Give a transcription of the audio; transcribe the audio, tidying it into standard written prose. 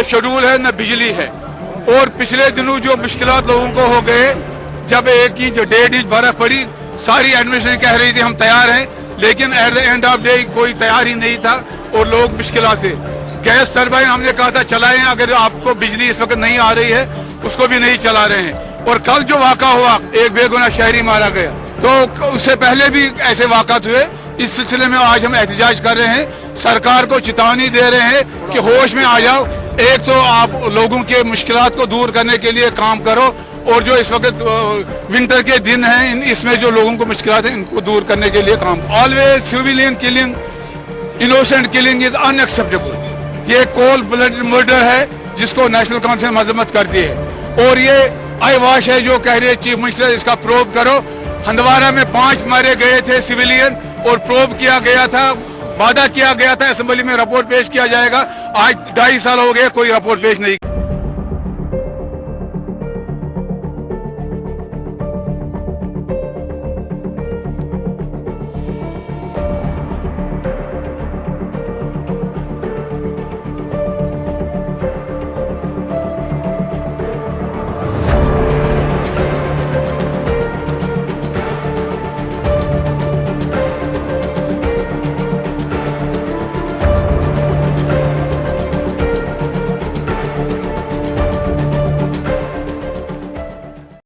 न शेड्यूल है न बिजली है। और पिछले दिनों जो मुश्किलात लोगों को हो गए, जब 1 इंच 1.5 इंच बर्फ पड़ी, सारी एडमिनिस्ट्रेशन कह रही थी हम तैयार हैं, लेकिन at the end of day कोई तैयार ही नहीं था और लोग मुश्किलात से। गैस टरबाइन हमने कहा था चलाएं, अगर आपको बिजली इस वक्त नहीं आ रही है उसको भी नहीं चला रहे हैं। और कल जो वाक़ा हुआ, एक बेगुनाह शहरी मारा गया, तो उससे पहले भी ऐसे वाक़ात हुए। इस सिलसिले में आज हम एहतजाज कर रहे हैं, सरकार को चेतावनी दे रहे हैं कि होश में आ जाओ। एक तो आप लोगों के मुश्किलात को दूर करने के लिए काम करो, और जो इस वक्त विंटर के दिन हैं इसमें जो लोगों को मुश्किलात हैं इनको दूर करने के लिए काम। Always civilian killing, innocent killing is unacceptable. ये कोल्ड ब्लडेड मर्डर है जिसको नेशनल काउंसिल मजम्मत करती है। और ये आई वॉश है जो कह रहे हैं चीफ मिनिस्टर इसका प्रोब करो। हंदवारा में 5 मारे गए थे सिविलियन और प्रोब किया गया था, वादा किया गया था असेंबली में रिपोर्ट पेश किया जाएगा। आज 2.5 साल हो गए, कोई रिपोर्ट पेश नहीं।